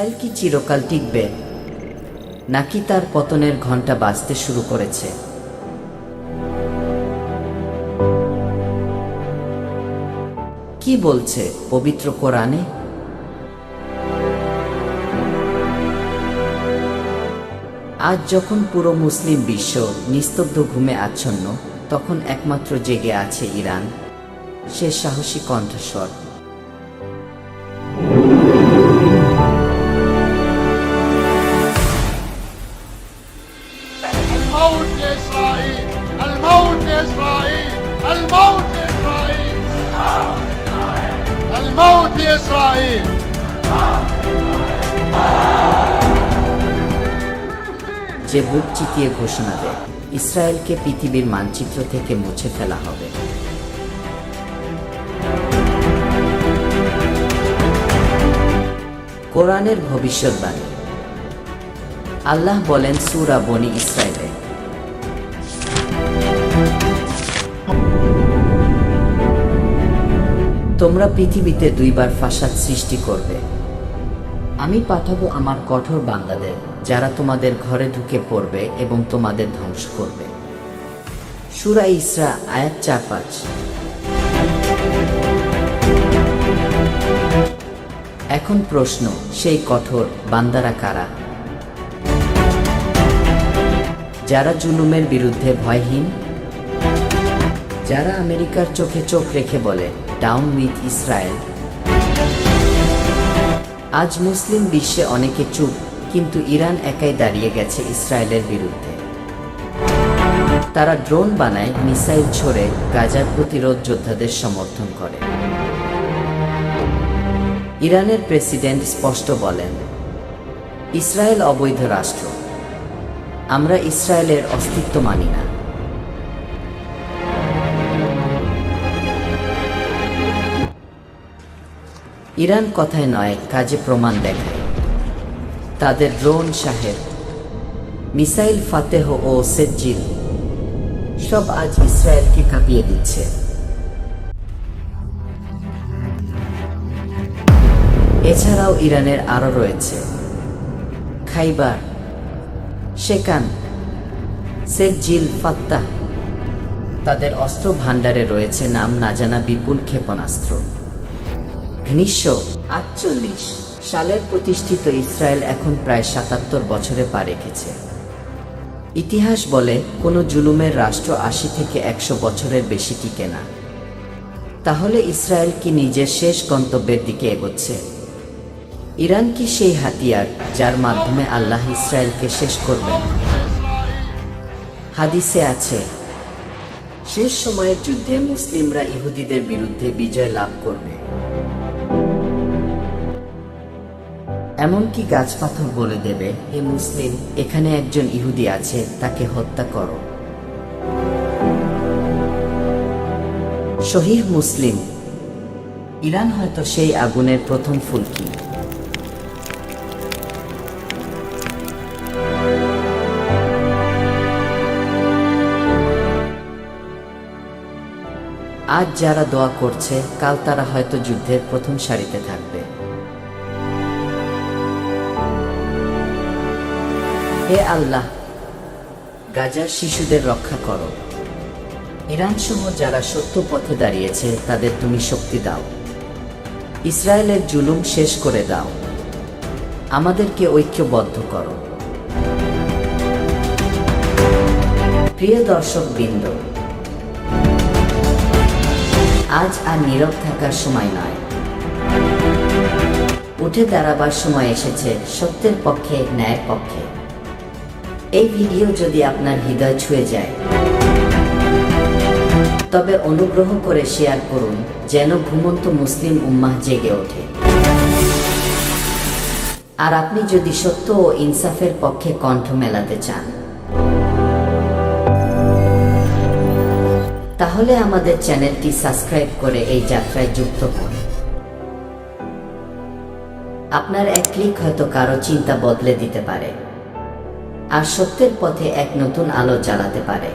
Israel কি চিরকাল টিকবে, নাকি তার পতনের ঘণ্টা বাজতে শুরু করেছে? কি বলছে পবিত্র কোরআনে? আজ যখন পুরো মুসলিম বিশ্ব নিস্তব্ধ ঘুমে আচ্ছন্ন, তখন একমাত্র জেগে আছে ইরান, সে সাহসী কণ্ঠস্বর। الموت لإسرائيل، الموت لإسرائيل، الموت لإسرائيل، الموت لإسرائيل। যে বুক চিতিয়ে ঘোষণা দেয় ইসরায়েলকে পৃথিবীর মানচিত্র থেকে মুছে ফেলা হবে। কোরআনের ভবিষ্যৎবাণী। আল্লাহ বলেন সূরা বনী ইসরাইলে, তোমরা পৃথিবীতে দুইবার ফাসাদ সৃষ্টি করবে। আমি পাঠাবো আমার কঠোর বান্দাদের, যারা তোমাদের ঘরে ঢুকে পড়বে এবং তোমাদের ধ্বংস করবে। সূরা ইসরা আয়াত ৪-৫। এখন প্রশ্ন, সেই কঠোর বান্দারা কারা? যারা জুলুমের বিরুদ্ধে ভয়হীন, যারা আমেরিকার চোখে চোখ রেখে বলে ডাউন উইথ ইসরায়েল। আজ মুসলিম বিশ্বে অনেকে চুপ, কিন্তু ইরান একাই দাঁড়িয়ে গেছে ইসরায়েলের বিরুদ্ধে। তারা ড্রোন বানায়, মিসাইল ছোড়ে, গাজার প্রতিরোধ যোদ্ধাদের সমর্থন করে। ইরানের প্রেসিডেন্ট স্পষ্ট বলেন, ইসরায়েল অবৈধ রাষ্ট্র, আমরা ইসরায়েলের অস্তিত্ব মানি না। ইরান কথায় নয়, কাজে প্রমাণ দেখায়। তাদের ড্রোন শাহেদ, মিসাইল ফাতেহ ও সেজ্জিল সব আজ ইসরায়েলকে কাঁপিয়ে দিচ্ছে। এছাড়াও ইরানের আরও রয়েছে খাইবার, শেকান, সেজ্জিল, ফাত্তাহ। তাদের অস্ত্র ভাণ্ডারে রয়েছে নাম না জানা বিপুল ক্ষেপণাস্ত্র। 1948 সালের প্রতিষ্ঠিত ইসরায়েল এখন প্রায় 77 বছরে পা রেখেছে। ইতিহাস বলে, কোনো জুলুমের রাষ্ট্র 80 থেকে 100 বছরের বেশি টিকে না। তাহলে ইসরায়েল কি নিজের শেষ গন্তব্যের দিকে এগোচ্ছে? ইরান কি সেই হাতিয়ার যার মাধ্যমে আল্লাহ ইসরায়েলকে শেষ করবেন? হাদিসে আছে, শেষ সময়ের যুদ্ধে মুসলিমরা ইহুদিদের বিরুদ্ধে বিজয় লাভ করবে। এমনকি গাছপাথর বলে দেবে, হে মুসলিম, এখানে একজন ইহুদি আছে, তাকে হত্যা করো। সহিহ মুসলিম। ইরান হয়তো সেই আগুনের প্রথম ফুলকি। আজ যারা দোয়া করছে, কাল তারা হয়তো যুদ্ধের প্রথম সারিতে থাকবে। হে আল্লাহ, গাজার শিশুদের রক্ষা করো। ইরান সহ যারা সত্য পথে দাঁড়িয়েছে, তাদের তুমি শক্তি দাও। ইসরায়েলের জুলুম শেষ করে দাও। আমাদেরকে ঐক্যবদ্ধ করো। প্রিয় দর্শকবৃন্দ, আজ আর নীরব থাকার সময় নয়, উঠে দাঁড়াবার সময় এসেছে, সত্যের পক্ষে, ন্যায়ের পক্ষে। এই ভিডিও যদি আপনার হৃদয় ছুঁয়ে যায়, তবে অনুগ্রহ করে শেয়ার করুন, যেন ঘুমন্ত মুসলিম উম্মাহ জেগে ওঠে। আর আপনি যদি সত্য ও ইনসাফের পক্ষে কণ্ঠ মেলাতে চান, তাহলে আমাদের চ্যানেলটি সাবস্ক্রাইব করে এই যাত্রায় যুক্ত হন। আপনার এক ক্লিক হয়তো কারো চিন্তা বদলে দিতে পারে, আর সত্যের পথে এক নতুন আলো জ্বালাতে পারে।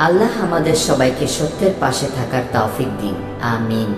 আল্লাহ আমাদের সবাইকে সত্যের পাশে থাকার তৌফিক দিন। আমিন।